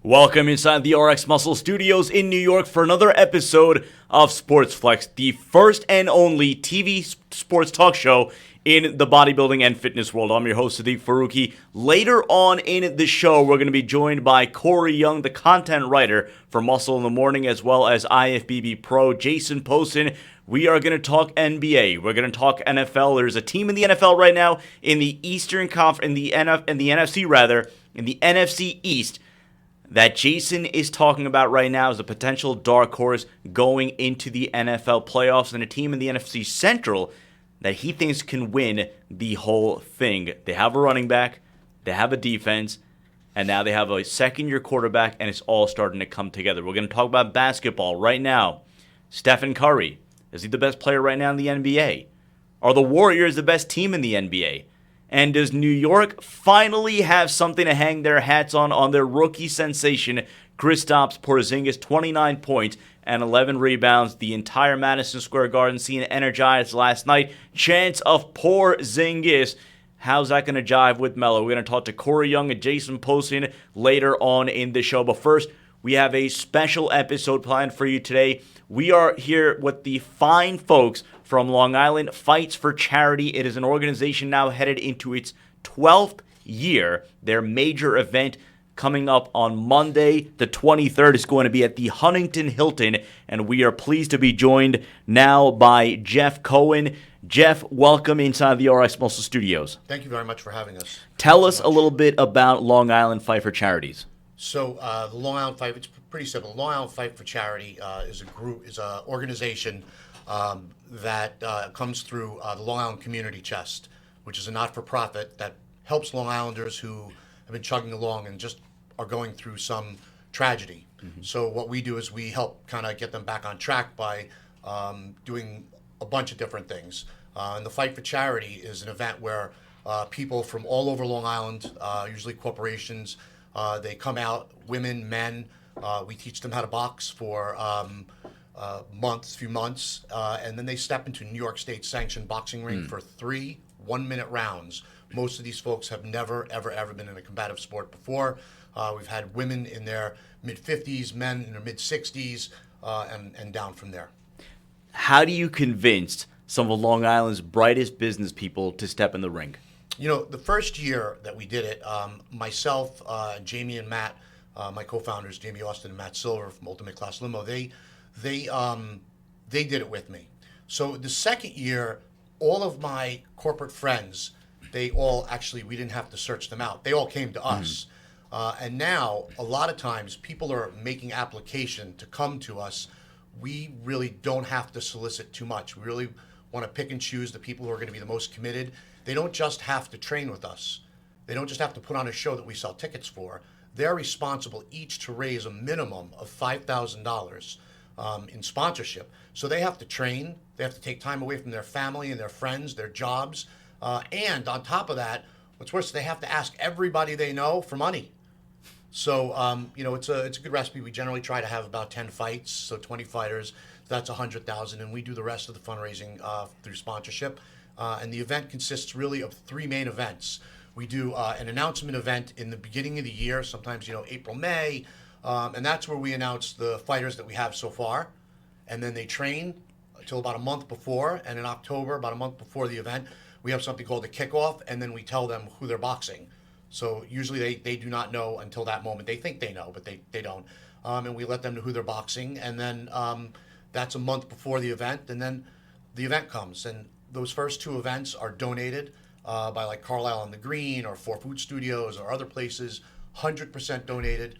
Welcome inside the RX Muscle Studios in New York for another episode of SportsFlex, the first and only TV sports talk show in the bodybuilding and fitness world. I'm your host, Sadiq Faruqi. Later on in the show, we're going to be joined by Corey Young, the content writer for Muscle in the Morning, as well as IFBB Pro, Jason Poston. We are going to talk NBA. We're going to talk NFL. There's a team in the NFL right now in the Eastern Conference, in the NFC East, that Jason is talking about right now as a potential dark horse going into the NFL playoffs, and a team in the NFC Central that he thinks can win the whole thing. They have a running back, they have a defense, and now they have a second-year quarterback, and it's all starting to come together. We're going to talk about basketball right now. Stephen Curry, is he the best player right now in the NBA? Are the Warriors the best team in the NBA? And does New York finally have something to hang their hats on their rookie sensation, Kristaps Porzingis? 29 points and 11 rebounds. The entire Madison Square Garden scene energized last night. Chance of Porzingis. How's that going to jive with Melo? We're going to talk to Corey Young and Jason Poston later on in the show. But first, we have a special episode planned for you today. We are here with the fine folks from Long Island Fights for Charity. It is an organization now headed into its 12th year. Their major event coming up on Monday, the 23rd, is going to be at the Huntington Hilton, and we are pleased to be joined now by Jeff Cohen. Jeff, welcome inside the RX Muscle Studios. Thank you very much for having us. Tell us a little bit about Long Island Fight for Charities. So the Long Island Fight, it's pretty simple. Long Island Fight for Charity is an organization that comes through the Long Island Community Chest, which is a not-for-profit that helps Long Islanders who have been chugging along and just are going through some tragedy. Mm-hmm. So what we do is we help kind of get them back on track by doing a bunch of different things. And the Fight for Charity is an event where people from all over Long Island, usually corporations, they come out, women, men. We teach them how to box for few months, and then they step into New York State sanctioned boxing ring for 3 one-minute rounds. Most of these folks have never, ever been in a combative sport before. We've had women in their mid-50s, men in their mid-60s, and down from there. How do you convince some of Long Island's brightest business people to step in the ring? You know, the first year that we did it, myself, Jamie and Matt, my co-founders, Jamie Austin and Matt Silver from Ultimate Class Limo, they did it with me. So the second year, all of my corporate friends, we didn't have to search them out. They all came to us. And now, a lot of times, people are making application to come to us. We really don't have to solicit too much. We really want to pick and choose the people who are going to be the most committed. They don't just have to train with us. They don't just have to put on a show that we sell tickets for. They're responsible each to raise a minimum of $5,000 in sponsorship. So they have to train. They have to take time away from their family and their friends, their jobs. And on top of that, what's worse, they have to ask everybody they know for money. So, it's a good recipe. We generally try to have about 10 fights, so 20 fighters. That's $100,000, and we do the rest of the fundraising through sponsorship. And the event consists really of 3 main events. We do an announcement event in the beginning of the year, sometimes, April, May, and that's where we announce the fighters that we have so far. And then they train until about a month before, and in October, about a month before the event, we have something called a kickoff, and then we tell them who they're boxing. So usually they do not know until that moment. They think they know, but they don't. And we let them know who they're boxing, and then that's a month before the event, and then the event comes. And those first 2 events are donated by like Carlisle on the Green or 4 Food Studios or other places, 100% donated.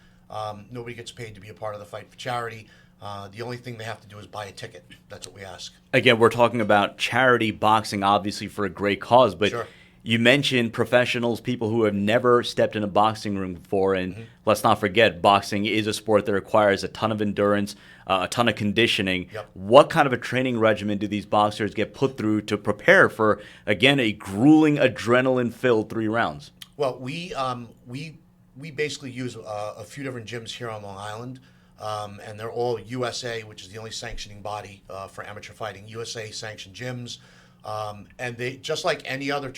Nobody gets paid to be a part of the Fight for Charity. The only thing they have to do is buy a ticket. That's what we ask. Again, we're talking about charity boxing, obviously for a great cause, but Sure. You mentioned professionals, people who have never stepped in a boxing ring before, and let's not forget, boxing is a sport that requires a ton of endurance, a ton of conditioning. Yep. What kind of a training regimen do these boxers get put through to prepare for, again, a grueling, adrenaline-filled 3 rounds? Well, we basically use a few different gyms here on Long Island, and they're all USA, which is the only sanctioning body for amateur fighting. USA sanctioned gyms. And they, just like any other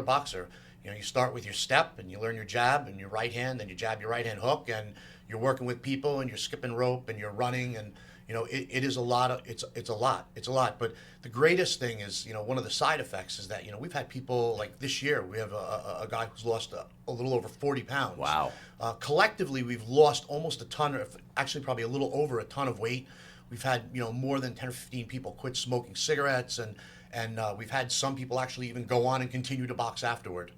boxer, You start with your step and you learn your jab and your right hand, then you jab your right hand hook, and you're working with people and you're skipping rope and you're running, and it is a lot of it's a lot. But the greatest thing is, one of the side effects is that we've had people like this year. We have a guy who's lost a little over 40 pounds. Wow. Collectively, we've lost almost a ton, actually probably a little over a ton of weight. We've had more than 10 or 15 people quit smoking cigarettes, and we've had some people actually even go on and continue to box afterward.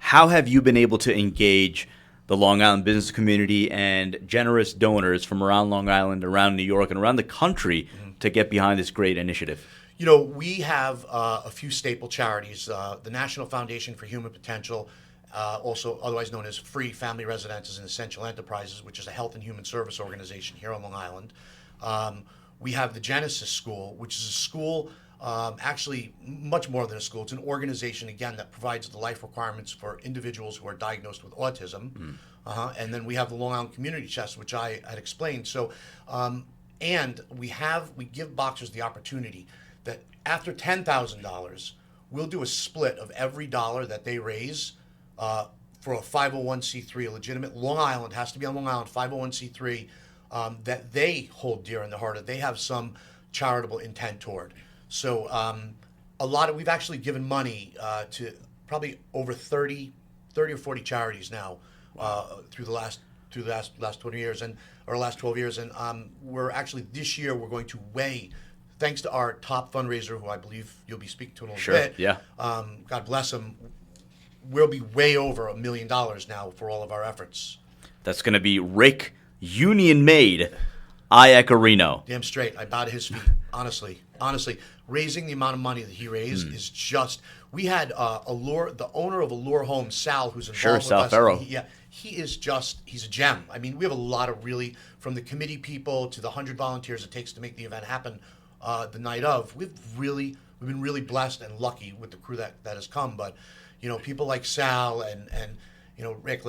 How have you been able to engage the Long Island business community and generous donors from around Long Island, around New York, and around the country to get behind this great initiative? We have a few staple charities. The National Foundation for Human Potential, also otherwise known as Free Family Residences and Essential Enterprises, which is a health and human service organization here on Long Island. We have the Genesis School, which is a school, actually much more than a school. It's an organization, again, that provides the life requirements for individuals who are diagnosed with autism. And then we have the Long Island Community Chest, which I had explained. So, and we give boxers the opportunity that after $10,000, we'll do a split of every dollar that they raise for a 501c3, a legitimate Long Island, has to be on Long Island, 501c3, that they hold dear in their heart, that they have some charitable intent toward. So we've actually given money to probably over 30 or 40 charities now through the last 20 years or last 12 years, and we're actually this year we're going to weigh, thanks to our top fundraiser, who I believe you'll be speaking to in a little bit. Yeah. God bless him. We'll be way over $1 million now for all of our efforts. That's going to be Rick Union Made Iacarino. Damn straight. I bow to his feet. Honestly, raising the amount of money that he raised is just. We had the owner of Allure Home, Sal, who's involved with Sal us. Farrow. He's a gem. I mean, we have a lot of really, from the committee people to the 100 volunteers it takes to make the event happen the night of. We've been really blessed and lucky with the crew that has come. But people like Sal and Rick,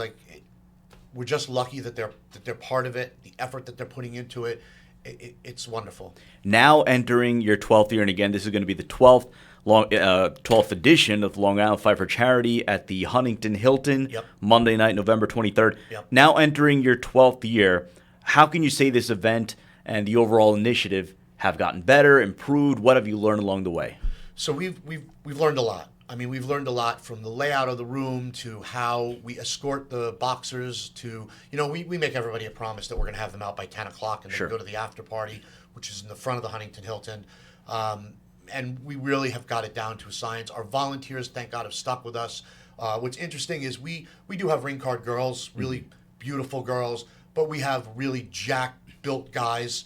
we're just lucky that they're part of it. The effort that they're putting into it, it's wonderful. Now entering your 12th year, and again, this is going to be the 12th edition of the Long Island Fight for Charity at the Huntington Hilton, Monday night, November 23rd. Now entering your 12th year, how can you say this event and the overall initiative have gotten better, improved? What have you learned along the way? So we've learned a lot. I mean, we've learned a lot from the layout of the room to how we escort the boxers to, we make everybody a promise that we're going to have them out by 10 o'clock and then go to the after party, which is in the front of the Huntington Hilton. And we really have got it down to a science. Our volunteers, thank God, have stuck with us. What's interesting is we do have ring card girls, really beautiful girls, but we have really jack-built guys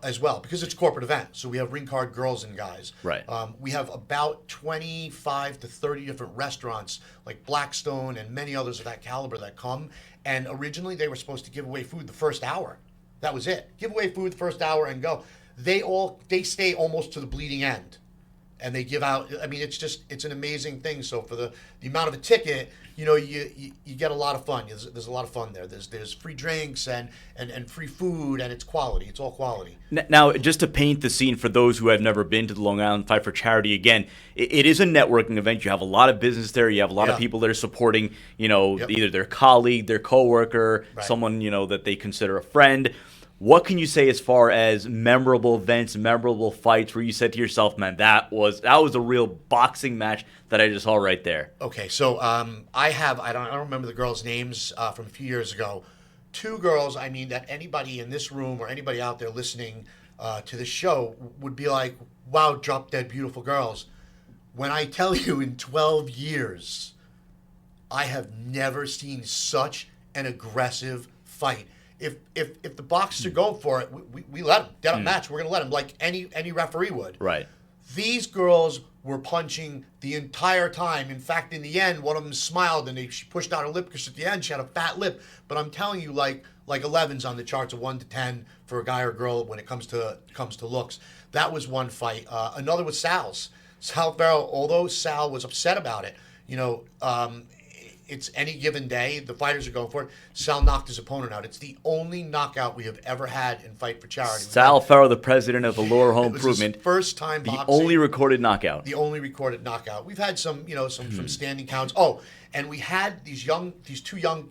as well, because it's a corporate event. So we have ring card girls and guys. Right. We have about 25 to 30 different restaurants like Blackstone and many others of that caliber that come. And originally they were supposed to give away food the first hour. That was it. Give away food the first hour and go. They stay almost to the bleeding end. And they give out, I mean, it's an amazing thing. So for the amount of a ticket, you get a lot of fun. There's a lot of fun there. There's free drinks and free food, and it's quality. It's all quality. Now, just to paint the scene for those who have never been to the Long Island Fight for Charity, again, it is a networking event. You have a lot of business there. You have a lot of people that are supporting, either their colleague, their coworker, someone, that they consider a friend. What can you say as far as memorable events, memorable fights where you said to yourself, man, that was a real boxing match that I just saw right there? Okay, so I don't remember the girls' names from a few years ago. Two girls, I mean, that anybody in this room or anybody out there listening to this show would be like, wow, drop dead beautiful girls. When I tell you in 12 years, I have never seen such an aggressive fight. If the boxers are going for it, we let them. Dead on match, we're going to let them, like any referee would. Right. These girls were punching the entire time. In fact, in the end, one of them smiled and she pushed out her lip because at the end she had a fat lip. But I'm telling you, like 11's on the charts of 1 to 10 for a guy or girl when it comes to looks. That was one fight. Another was Sal Farrow. Although Sal was upset about it, it's any given day. The fighters are going for it. Sal knocked his opponent out. It's the only knockout we have ever had in Fight for Charity. Sal Farrow, the president of the Lower Home It was his Improvement, first time the boxing. only recorded knockout. The only recorded knockout. We've had some, some standing counts. Oh, and we had these two young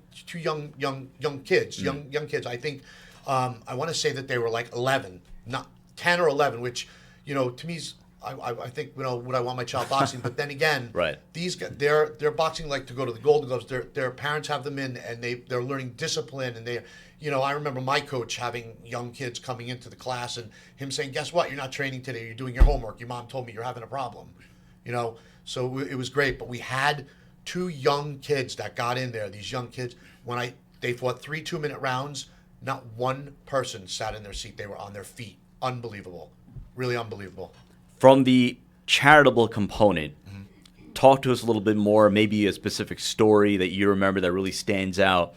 kids, young kids. I think, I want to say that they were like 11, not 10 or 11, which, to me is, I think, would I want my child boxing? But then again, right. These guys, they're boxing like to go to the Golden Gloves. Their parents have them in, and they're learning discipline. And I remember my coach having young kids coming into the class and him saying, "Guess what? You're not training today. You're doing your homework. Your mom told me you're having a problem." So it was great. But we had two young kids that got in there. These young kids, they fought 3 2-minute rounds. Not one person sat in their seat. They were on their feet. Unbelievable, really unbelievable. From the charitable component, talk to us a little bit more, maybe a specific story that you remember that really stands out.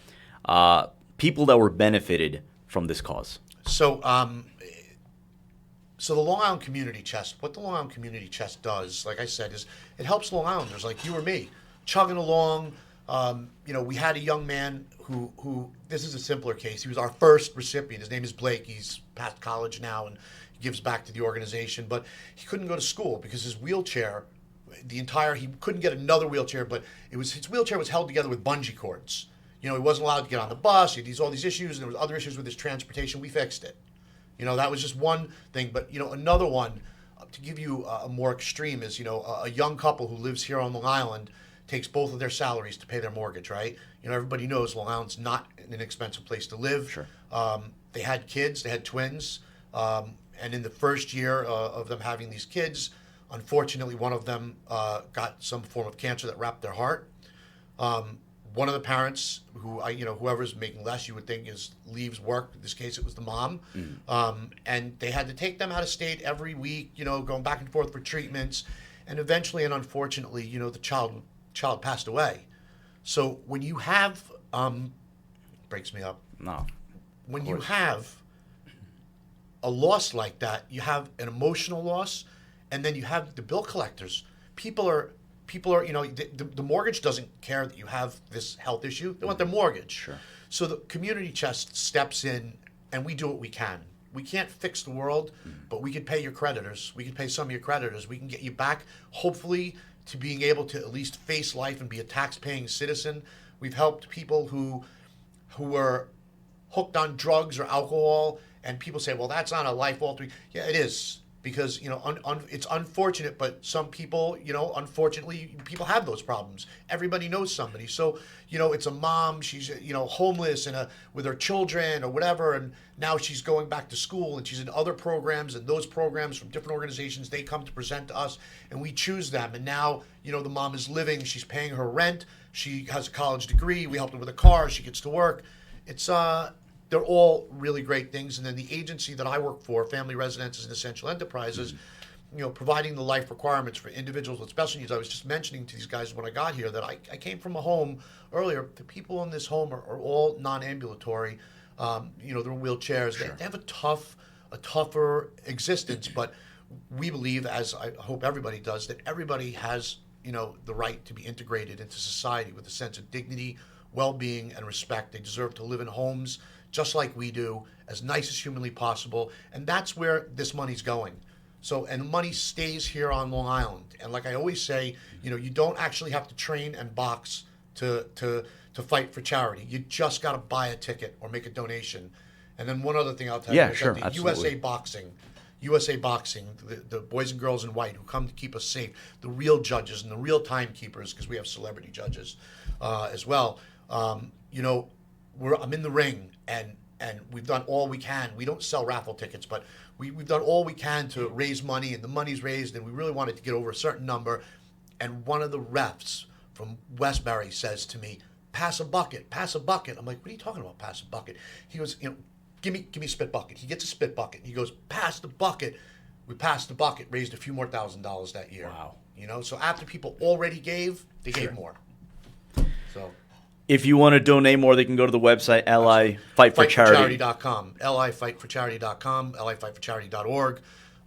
People that were benefited from this cause. So the Long Island Community Chest, what the Long Island Community Chest does, like I said, is it helps Long Islanders like you or me, chugging along. We had a young man who this is a simpler case. He was our first recipient. His name is Blake. He's past college now and gives back to the organization, but he couldn't go to school because his wheelchair, he couldn't get another wheelchair, but his wheelchair was held together with bungee cords. He wasn't allowed to get on the bus. He had all these issues, and there was other issues with his transportation. We fixed it. That was just one thing, but another one, to give you a more extreme, is a young couple who lives here on Long Island takes both of their salaries to pay their mortgage, right? Everybody knows Long Island's not an inexpensive place to live. Sure. They had kids, they had twins, and in the first year of them having these kids, unfortunately, one of them got some form of cancer that wrapped their heart. One of the parents, whoever's making less, you would think leaves work. In this case, it was the mom, and they had to take them out of state every week. Going back and forth for treatments, and eventually, and unfortunately, the child passed away. So when you have, breaks me up. No. When you have a loss like that, you have an emotional loss, and then you have the bill collectors. People are, the mortgage doesn't care that you have this health issue. They want their mortgage. Sure. So the community chest steps in, and we do what we can. We can't fix the world, but we can pay your creditors. We can pay some of your creditors. We can get you back, hopefully, to being able to at least face life and be a tax-paying citizen. We've helped people who were hooked on drugs or alcohol, and people say, well, that's not a life-altering. Yeah, it is, because it's unfortunate, but some people, unfortunately, people have those problems. Everybody knows somebody. So, it's a mom, she's, homeless and with her children or whatever, and now she's going back to school and she's in other programs, and those programs from different organizations, they come to present to us, and we choose them. And now, the mom is living, she's paying her rent, she has a college degree, we helped her with a car, she gets to work. It's, they're all really great things. And then the agency that I work for, Family Residences and Essential Enterprises, providing the life requirements for individuals with special needs. I was just mentioning to these guys when I got here that I came from a home earlier. The people in this home are all non-ambulatory. They're in wheelchairs. Sure. They have a tougher existence, but we believe, as I hope everybody does, that everybody has, the right to be integrated into society with a sense of dignity, well-being, and respect. They deserve to live in homes just like we do, as nice as humanly possible, and that's where this money's going. So, and money stays here on Long Island. And like I always say, you don't actually have to train and box to fight for charity. You just got to buy a ticket or make a donation. And then one other thing I'll tell you is that the absolutely. USA Boxing, the boys and girls in white who come to keep us safe, the real judges and the real timekeepers, because we have celebrity judges as well. I'm in the ring, and we've done all we can. We don't sell raffle tickets, but we've done all we can to raise money, and the money's raised, and we really wanted to get over a certain number. And one of the refs from Westbury says to me, pass a bucket. I'm like, what are you talking about, pass a bucket? He goes, give me a spit bucket. He gets a spit bucket. He goes, pass the bucket. We passed the bucket, raised a few more $1,000s that year. Wow. So after people already gave, they gave more. So if you want to donate more, they can go to the website, LIFightForCharity. FightForCharity.com, LIFightForCharity.com, LIFightForCharity.org.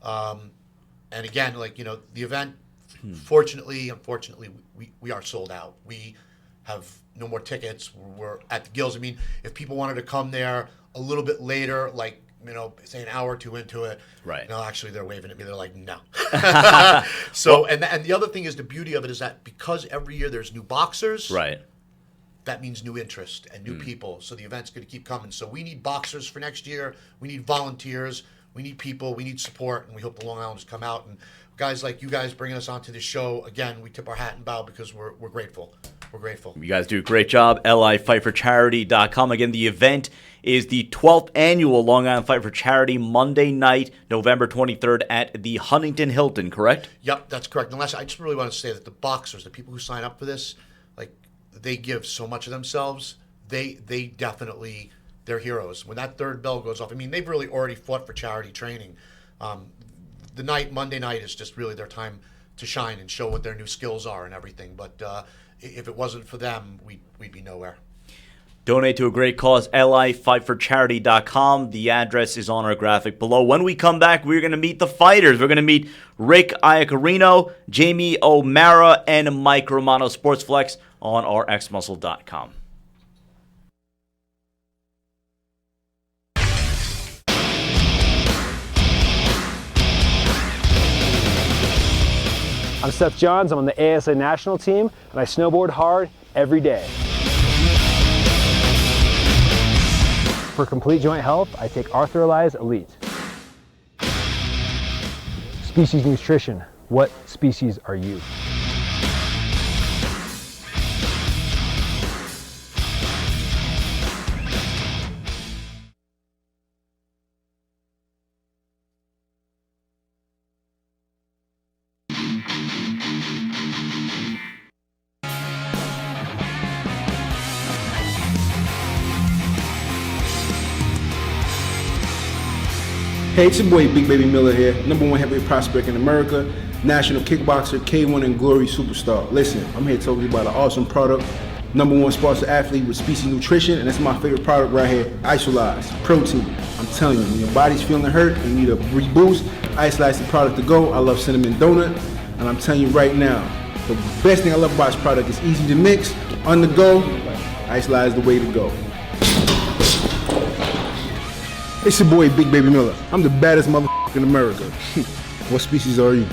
And again, the event, unfortunately, we are sold out. have no more tickets. We're at the gills. I mean, if people wanted to come there a little bit later, like, say an hour or two into it. Right. No, actually, they're waving at me. They're like, no. So, and the other thing is, the beauty of it is that because every year there's new boxers. Right. That means new interest and new people. So the event's going to keep coming. So we need boxers for next year. We need volunteers. We need people. We need support. And we hope the Long Islanders come out. And guys like you guys bringing us onto this show, again, we tip our hat and bow because we're grateful. We're grateful. You guys do a great job. LIFightForCharity.com. Again, the event is the 12th annual Long Island Fight for Charity, Monday night, November 23rd at the Huntington Hilton, correct? Yep, that's correct. And last, I just really want to say that the boxers, the people who sign up for this, like, they give so much of themselves. They definitely, they're heroes. When that third bell goes off, I mean, they've really already fought for charity training. Monday night is just really their time to shine and show what their new skills are and everything. But if it wasn't for them, we'd be nowhere. Donate to a great cause, LIFightForCharity.com. The address is on our graphic below. When we come back, we're going to meet the fighters. We're going to meet Rick Iacarino, Jamie O'Mara, and Mike Romano. SportsFlex on RXMuscle.com. I'm Seth Johns. I'm on the ASA national team, and I snowboard hard every day. For complete joint health, I take Arthrolyze Elite. Species Nutrition. What species are you? Hey, it's your boy Big Baby Miller here, #1 heavyweight prospect in America, national kickboxer, K1 and Glory superstar. Listen, I'm here to talk to you about an awesome product, #1 sponsored athlete with Species Nutrition, and it's my favorite product right here, Isolize, protein. I'm telling you, when your body's feeling hurt and you need a reboost, Isolize is the product to go. I love cinnamon donut, and I'm telling you right now, the best thing I love about this product is easy to mix, on the go. Isolize is the way to go. It's your boy, Big Baby Miller. I'm the baddest motherfucker in America. What species are you?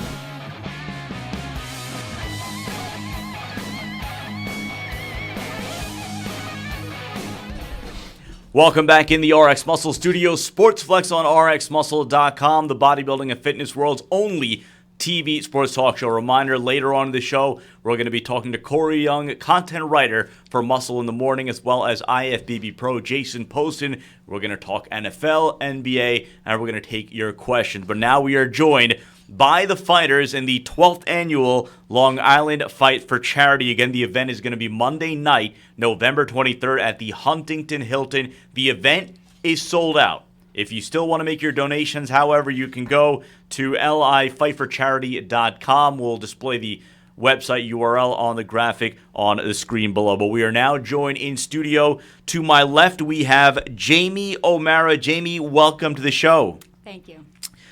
Welcome back in the RX Muscle Studio. SportsFlex on RXMuscle.com, the bodybuilding and fitness world's only TV sports talk show. Reminder, later on in the show, we're going to be talking to Corey Young, content writer for Muscle in the Morning, as well as IFBB Pro Jason Poston. We're going to talk NFL, NBA, and we're going to take your questions. But now we are joined by the fighters in the 12th annual Long Island Fight for Charity. Again, the event is going to be Monday night, November 23rd at the Huntington Hilton. The event is sold out. If you still want to make your donations, however, you can go to LIFightForCharity.com. We'll display the website URL on the graphic on the screen below. But we are now joined in studio. To my left, we have Jamie O'Mara. Jamie, welcome to the show. Thank you.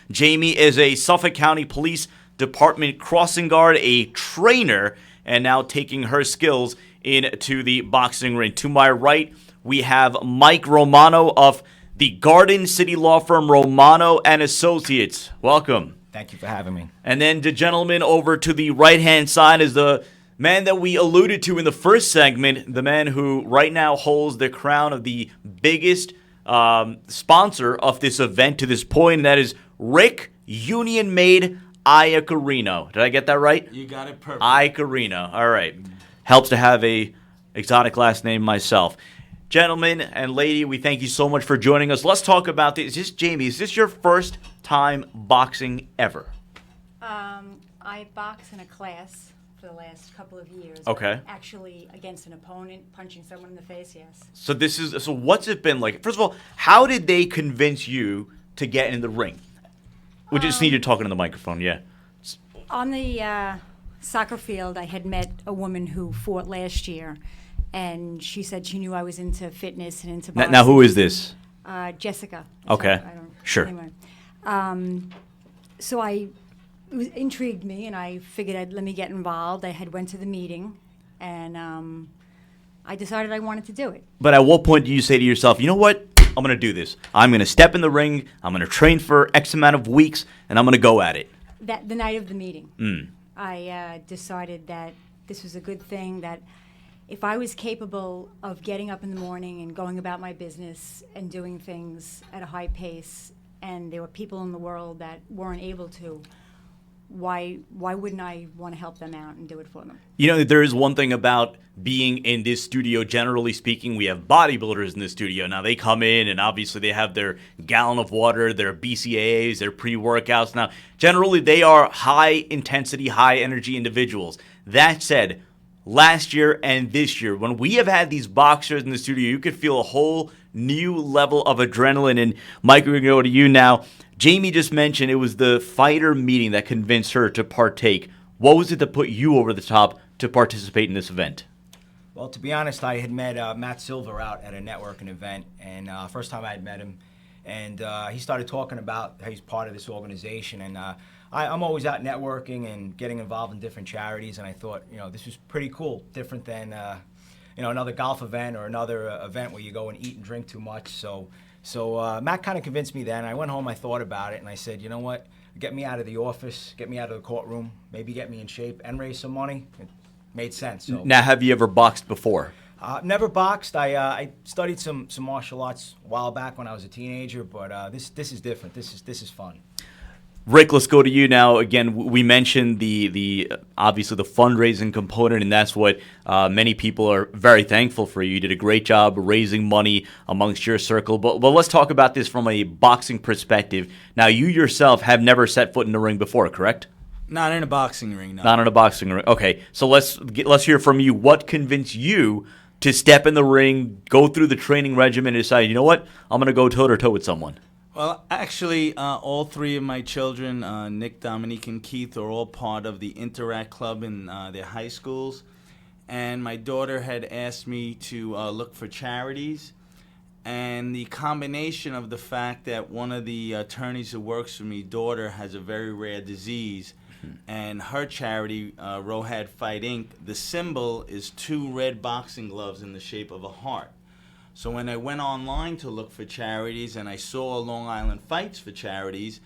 Jamie is a Suffolk County Police Department crossing guard, a trainer, and now taking her skills into the boxing ring. To my right, we have Mike Romano of the Garden City law firm Romano and Associates. Welcome. Thank you for having me. And then the gentleman over to the right-hand side is the man that we alluded to in the first segment, the man who right now holds the crown of the biggest sponsor of this event to this point, and that is Rick Union-Made Iacarino. Did I get that right? You got it perfect. Iacarino. All right. Helps to have a exotic last name myself. Gentlemen and lady, we thank you so much for joining us. Let's talk about this. Jamie, is this your first time boxing ever? I box in a class for the last couple of years. Okay. Actually, against an opponent, punching someone in the face, yes. So what's it been like? First of all, how did they convince you to get in the ring? We just need you talking to the microphone, yeah. On the soccer field, I had met a woman who fought last year, and she said she knew I was into fitness and into boxing. Now who is this? Jessica. Okay. I don't, Sure. Anyway. So it intrigued me, and I figured let me get involved. I had went to the meeting, and I decided I wanted to do it. But at what point do you say to yourself, you know what? I'm going to do this. I'm going to step in the ring. I'm going to train for X amount of weeks, and I'm going to go at it. That the night of the meeting, I decided that this was a good thing, that if I was capable of getting up in the morning and going about my business and doing things at a high pace, and there were people in the world that weren't able to, why wouldn't I want to help them out and do it for them? You know, there is one thing about being in this studio, generally speaking. We have bodybuilders in the studio. Now, they come in, and obviously they have their gallon of water, their BCAAs, their pre-workouts. Now, generally, they are high-intensity, high-energy individuals. That said, last year and this year, when we have had these boxers in the studio, you could feel a whole new level of adrenaline. And Mike, we're going to go to you now. Jamie just mentioned it was the fighter meeting that convinced her to partake. What was it that put you over the top to participate in this event? Well, to be honest, I had met Matt Silver out at a networking event, and first time I had met him, and he started talking about how he's part of this organization, and I'm always out networking and getting involved in different charities, and I thought, this was pretty cool, different than another golf event or another event where you go and eat and drink too much. So Matt kind of convinced me then. I went home, I thought about it, and I said, you know what? Get me out of the office, get me out of the courtroom, maybe get me in shape and raise some money. It made sense. So. Now, have you ever boxed before? Never boxed. I studied some martial arts a while back when I was a teenager, but this is different. This is fun. Rick, let's go to you now. Again, we mentioned the obviously the fundraising component, and that's what many people are very thankful for. You did a great job raising money amongst your circle. But let's talk about this from a boxing perspective. Now, you yourself have never set foot in the ring before, correct? Not in a boxing ring, no. Not in a boxing ring. Okay, so let's hear from you. What convinced you to step in the ring, go through the training regimen, and decide, you know what, I'm going to go toe-to-toe with someone? Well, actually, all three of my children, Nick, Dominique, and Keith, are all part of the Interact Club in their high schools. And my daughter had asked me to look for charities. And the combination of the fact that one of the attorneys who works for me, daughter, has a very rare disease, and her charity, Rohad Fight Inc., the symbol is 2 red boxing gloves in the shape of a heart. So when I went online to look for charities and I saw Long Island Fights for charities,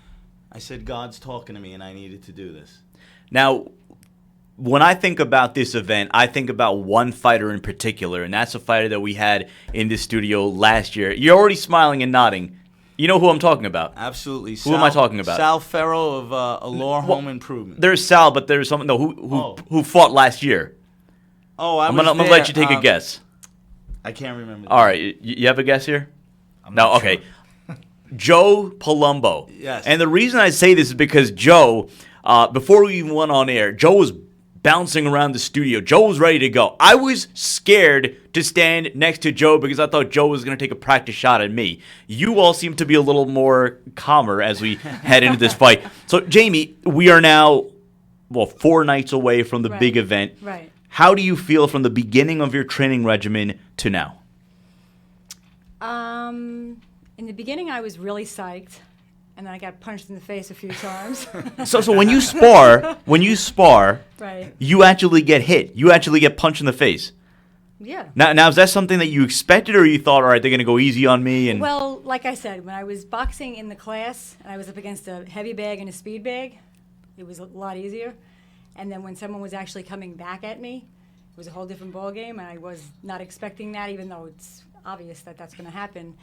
I said, God's talking to me and I needed to do this. Now, when I think about this event, I think about one fighter in particular, and that's a fighter that we had in this studio last year. You're already smiling and nodding. You know who I'm talking about? Absolutely. Who am I talking about? Sal Ferro of Allure Home Improvement. There's Sal, but there's someone who fought last year. Oh, I'm gonna let you take a guess. I can't remember. All right, you have a guess here? No, okay. Joe Palumbo. Yes. And the reason I say this is because Joe, before we even went on air, Joe was bouncing around the studio. Joe was ready to go. I was scared to stand next to Joe because I thought Joe was going to take a practice shot at me. You all seem to be a little more calmer as we head into this fight. So, Jamie, we are now, 4 nights away from the big event. Right. How do you feel from the beginning of your training regimen to now? In the beginning, I was really psyched, and then I got punched in the face a few times. So when you spar, Right. you actually get hit. You actually get punched in the face. Yeah. Now, is that something that you expected, or you thought, all right, they're going to go easy on me? And Well, like I said, when I was boxing in the class, and I was up against a heavy bag and a speed bag, it was a lot easier. And then when someone was actually coming back at me, it was a whole different ballgame, and I was not expecting that, even though it's obvious that that's going to happen.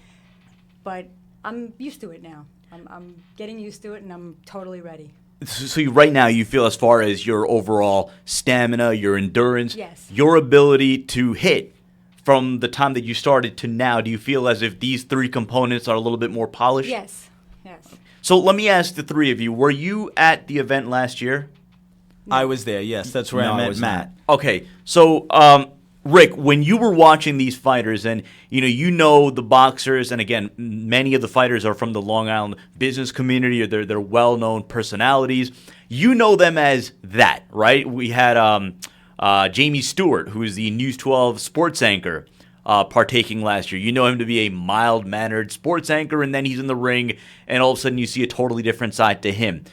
But I'm used to it now. I'm getting used to it, and I'm totally ready. So right now, you feel as far as your overall stamina, your endurance, Yes. your ability to hit from the time that you started to now, do you feel as if these 3 components are a little bit more polished? Yes. Yes. So let me ask the 3 of you, were you at the event last year? I was there, yes. That's where No, I I met was Matt. Okay, so Rick, when you were watching these fighters, and you know the boxers, and again, many of the fighters are from the Long Island business community, or they're well-known personalities. You know them as that, right? We had Jamie Stewart, who is the News 12 sports anchor, partaking last year. You know him to be a mild-mannered sports anchor, and then he's in the ring, and all of a sudden you see a totally different side to him.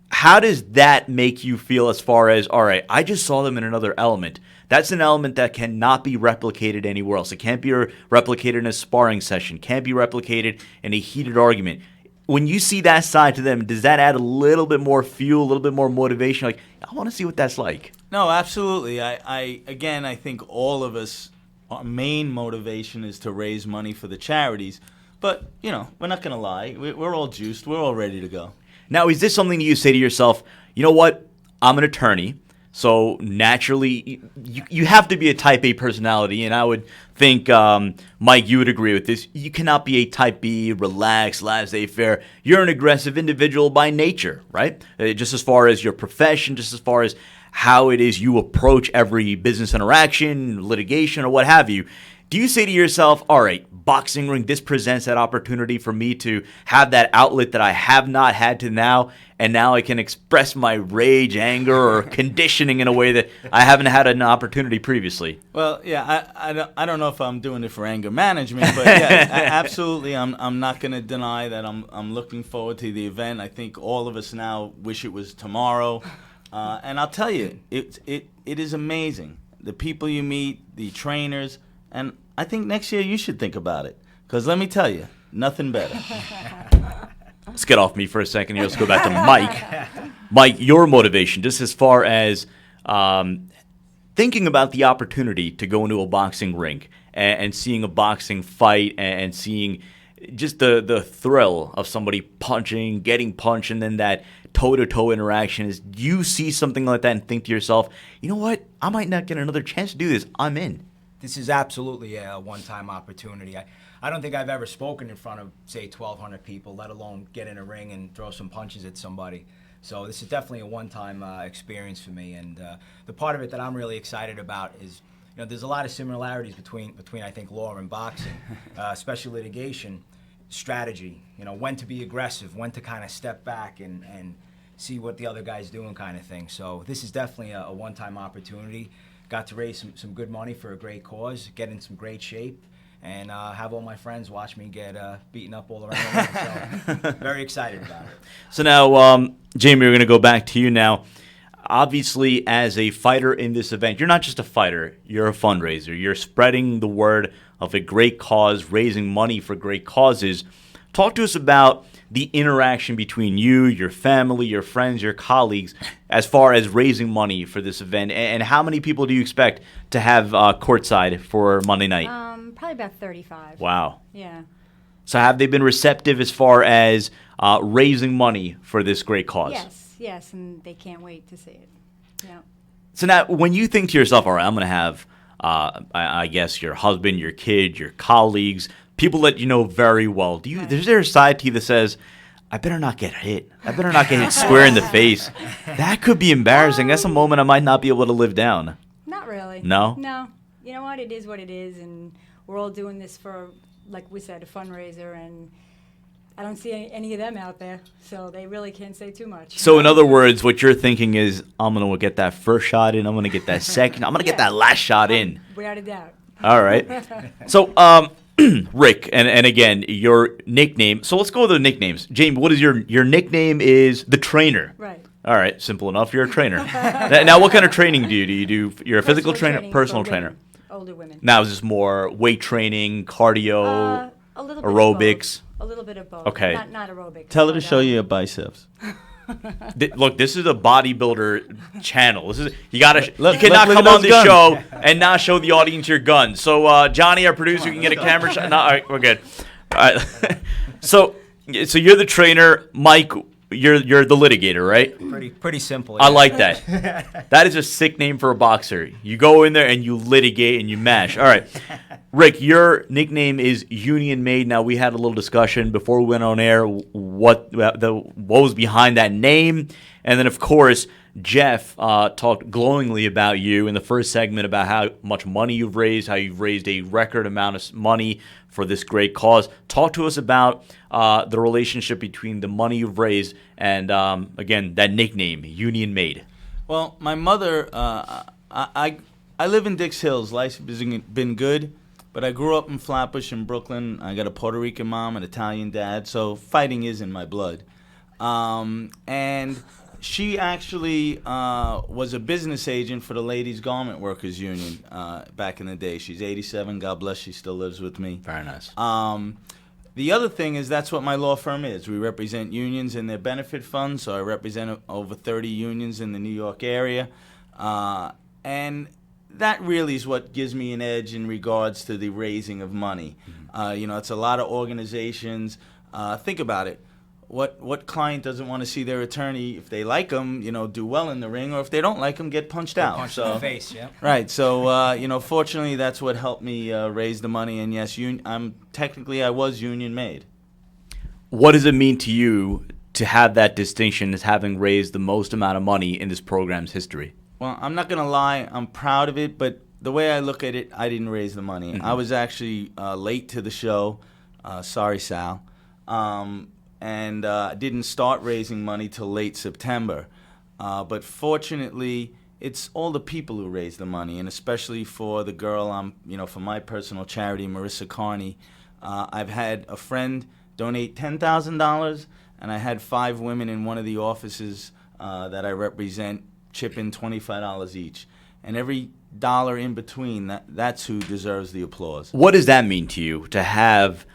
how does that make you feel as far as, all right, I just saw them in another element. That's an element that cannot be replicated anywhere else. It can't be replicated in a sparring session, can't be replicated in a heated argument. When you see that side to them, does that add a little bit more fuel, a little bit more motivation? Like, I want to see what that's like. No, absolutely. I think all of us, our main motivation is to raise money for the charities. But, we're not going to lie. We're all juiced. We're all ready to go. Now, is this something you say to yourself, you know what, I'm an attorney, so naturally you have to be a type A personality, and I would think, Mike, you would agree with this. You cannot be a type B, relaxed, laissez-faire. You're an aggressive individual by nature, right? Just as far as your profession, just as far as how it is you approach every business interaction, litigation, or what have you. Do you say to yourself, all right, boxing ring, this presents that opportunity for me to have that outlet that I have not had to now, and now I can express my rage, anger, or conditioning in a way that I haven't had an opportunity previously? Well, yeah, I don't know if I'm doing it for anger management, but yeah, absolutely, I'm not going to deny that I'm looking forward to the event. I think all of us now wish it was tomorrow, and I'll tell you, it is amazing. The people you meet, the trainers. And I think next year you should think about it. Because let me tell you, nothing better. Let's get off me for a second here. Let's go back to Mike. Mike, your motivation, just as far as thinking about the opportunity to go into a boxing rink and seeing a boxing fight and seeing just the thrill of somebody punching, getting punched, and then that toe-to-toe interaction. Is you see something like that and think to yourself, you know what, I might not get another chance to do this. I'm in. This is absolutely a one-time opportunity. I don't think I've ever spoken in front of, say, 1,200 people, let alone get in a ring and throw some punches at somebody. So this is definitely a one-time experience for me. And the part of it that I'm really excited about is, there's a lot of similarities between I think, law and boxing, especially litigation, strategy, when to be aggressive, when to kind of step back and see what the other guy's doing kind of thing. So this is definitely a one-time opportunity. Got to raise some good money for a great cause, get in some great shape, and have all my friends watch me get beaten up all around the ring. So very excited about it. So now, Jamie, we're going to go back to you now. Obviously, as a fighter in this event, you're not just a fighter, you're a fundraiser. You're spreading the word of a great cause, raising money for great causes. Talk to us about the interaction between you, your family, your friends, your colleagues, as far as raising money for this event, and how many people do you expect to have courtside for Monday night? Probably about 35. Wow. Yeah. So have they been receptive as far as raising money for this great cause? Yes, and they can't wait to see it. Yeah. So now, when you think to yourself, all right, I'm going to have, I guess, your husband, your kid, your colleagues, people that you know very well. Is there a side to you that says, I better not get hit. I better not get hit square in the face. That could be embarrassing. That's a moment I might not be able to live down. Not really. No? No. You know what? It is what it is, and we're all doing this for, like we said, a fundraiser, and I don't see any of them out there, so they really can't say too much. So in other words, what you're thinking is, I'm going to get that first shot in, I'm going to get that second, I'm going to get that last shot in. Without a doubt. All right. So, Rick, and again, your nickname. So let's go with the nicknames. Jamie, what is your nickname? Is the trainer. Right. All right, simple enough. You're a trainer. Now, what kind of training do you do? You're a physical trainer, personal trainer. Older women. Now, is this more weight training, cardio, a little bit aerobics? Of both. A little bit of both. Okay. Not aerobics. Tell her to show you your biceps. Look, this is a bodybuilder channel. You cannot look come at on those the guns. show and not show the audience your guns. So, Johnny, our producer, can get a camera shot. No, all right, we're good. All right. So you're the trainer, Mike. You're the litigator, right? Pretty simple. I like that. That is a sick name for a boxer. You go in there and you litigate and you mash. All right. Rick, your nickname is Union Made. Now, we had a little discussion before we went on air what was behind that name. And then, of course, Jeff talked glowingly about you in the first segment about how much money you've raised, how you've raised a record amount of money for this great cause. Talk to us about the relationship between the money you've raised and, again, that nickname, Union Made. Well, my mother, I live in Dix Hills. Life has been good, but I grew up in Flatbush in Brooklyn. I got a Puerto Rican mom, an Italian dad, so fighting is in my blood. And She actually was a business agent for the Ladies Garment Workers Union back in the day. She's 87. God bless. She still lives with me. Very nice. The other thing is that's what my law firm is. We represent unions and their benefit funds. So I represent over 30 unions in the New York area. And that really is what gives me an edge in regards to the raising of money. It's a lot of organizations. Think about it. What client doesn't want to see their attorney, if they like them, do well in the ring, or if they don't like them, get punched out? Punched in the face, yeah. Right. So, fortunately, that's what helped me raise the money. And yes, I was union made. What does it mean to you to have that distinction as having raised the most amount of money in this program's history? Well, I'm not going to lie. I'm proud of it, but the way I look at it, I didn't raise the money. Mm-hmm. I was actually late to the show. Sorry, Sal. And didn't start raising money till late September. But fortunately, it's all the people who raise the money, and especially for the girl, for my personal charity, Marissa Carney. I've had a friend donate $10,000, and I had 5 women in one of the offices that I represent chip in $25 each. And every dollar in between, that's who deserves the applause. What does that mean to you to have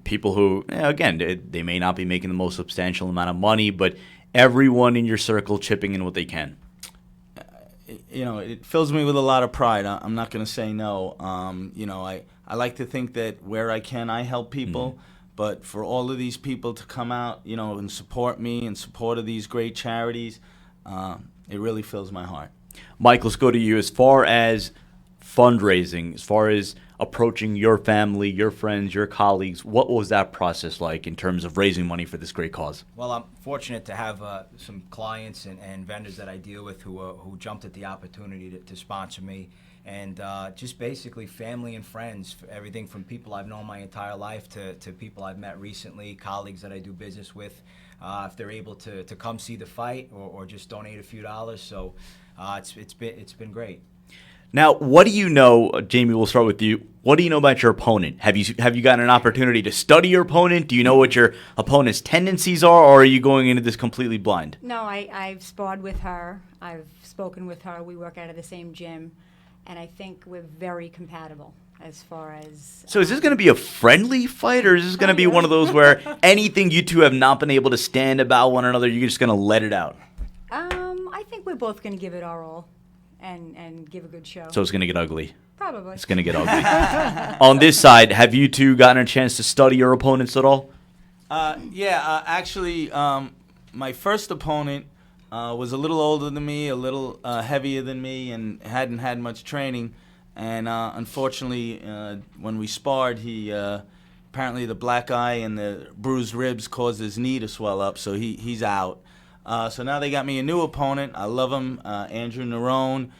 people who, again, they may not be making the most substantial amount of money, but everyone in your circle chipping in what they can? It fills me with a lot of pride. I'm not going to say no. I like to think that where I can, I help people. Mm-hmm. But for all of these people to come out, and support me in support of these great charities, it really fills my heart. Mike, let's go to you. As far as fundraising, as far as approaching your family, your friends, your colleagues, what was that process like in terms of raising money for this great cause? Well, I'm fortunate to have some clients and vendors that I deal with who jumped at the opportunity to sponsor me, and just basically family and friends, everything from people I've known my entire life to people I've met recently, colleagues that I do business with, if they're able to come see the fight or just donate a few dollars. So it's been great. Now, what do you know, Jamie, we'll start with you. What do you know about your opponent? Have you gotten an opportunity to study your opponent? Do you know what your opponent's tendencies are, or are you going into this completely blind? No, I've sparred with her. I've spoken with her. We work out of the same gym, and I think we're very compatible as far as... So is this going to be a friendly fight, or is this going to be one of those where anything you two have not been able to stand about one another, you're just going to let it out? I think we're both going to give it our all. And give a good show. So it's going to get ugly. Probably. It's going to get ugly. On this side, have you two gotten a chance to study your opponents at all? Actually, my first opponent was a little older than me, a little heavier than me, and hadn't had much training. And unfortunately, when we sparred, he apparently the black eye and the bruised ribs caused his knee to swell up, so he's out. So now they got me a new opponent. I love him, Andrew Nerone.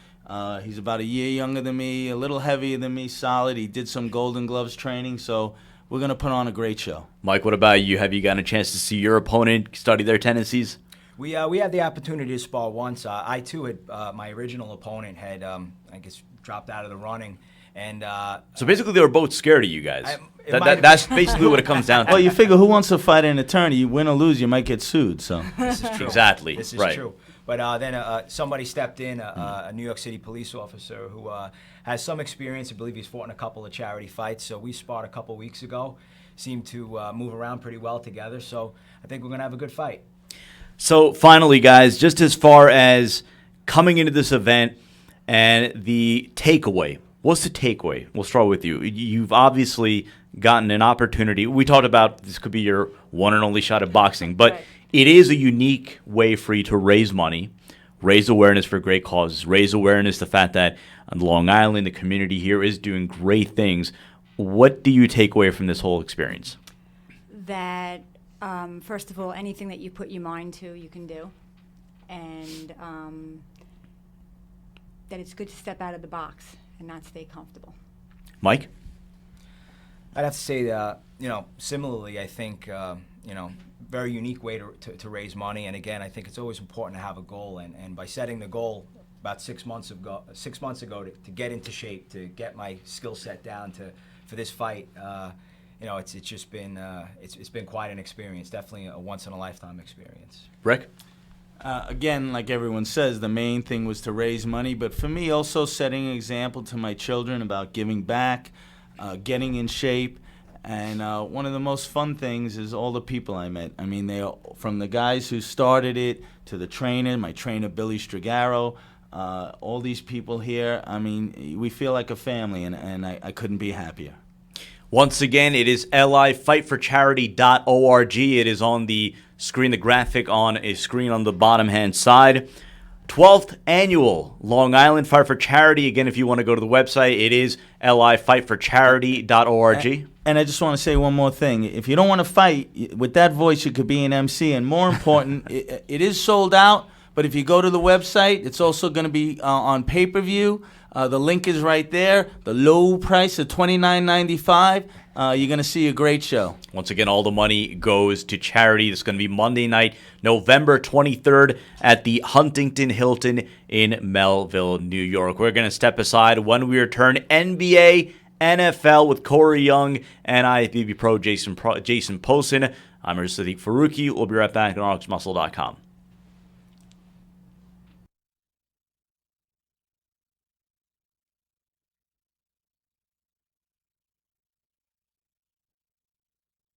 He's about a year younger than me, a little heavier than me, solid. He did some Golden Gloves training, so we're going to put on a great show. Mike, what about you? Have you gotten a chance to see your opponent, study their tendencies? We had the opportunity to spar once. I, too, had my original opponent had, dropped out of the running. And so basically they were both scared of you guys. That's basically what it comes down to. Well, you figure who wants to fight an attorney? You win or lose, you might get sued. So this is true. Exactly. This is right. true. But then somebody stepped in, a New York City police officer who has some experience. I believe he's fought in a couple of charity fights. So we sparred a couple weeks ago. Seemed to move around pretty well together. So I think we're going to have a good fight. So finally, guys, just as far as coming into this event and the takeaway, what's the takeaway? We'll start with you. You've obviously gotten an opportunity. We talked about this could be your one and only shot at boxing, but right. It is a unique way for you to raise money, raise awareness for great causes, raise awareness the fact that on Long Island, the community here is doing great things. What do you take away from this whole experience? That, first of all, anything that you put your mind to, you can do. And that it's good to step out of the box and not stay comfortable. Mike? I'd have to say that, similarly, I think, very unique way to raise money. And again, I think it's always important to have a goal. And by setting the goal about 6 months ago to get into shape, to get my skill set down for this fight, it's just been it's been quite an experience. Definitely a once in a lifetime experience. Rick? Again, like everyone says, the main thing was to raise money. But for me, also setting an example to my children about giving back, getting in shape. And one of the most fun things is all the people I met. I mean, from the guys who started it to the trainer, my trainer Billy Strigaro, all these people here. I mean, we feel like a family, and I couldn't be happier. Once again, it is lifightforcharity.org. It is on the screen, the graphic on a screen on the bottom-hand side. 12th Annual Long Island Fight for Charity. Again, if you want to go to the website, it is lifightforcharity.org. And I just want to say one more thing. If you don't want to fight, with that voice, you could be an MC. And more important, it is sold out. But if you go to the website, it's also going to be on pay-per-view. The link is right there. The low price of $29.95. You're going to see a great show. Once again, all the money goes to charity. It's going to be Monday night, November 23rd at the Huntington Hilton in Melville, New York. We're going to step aside. When we return, NBA, NFL with Corey Young and IFBB Pro Jason Posen. I'm Sadiq Faruqi. We'll be right back on RocksMuscle.com.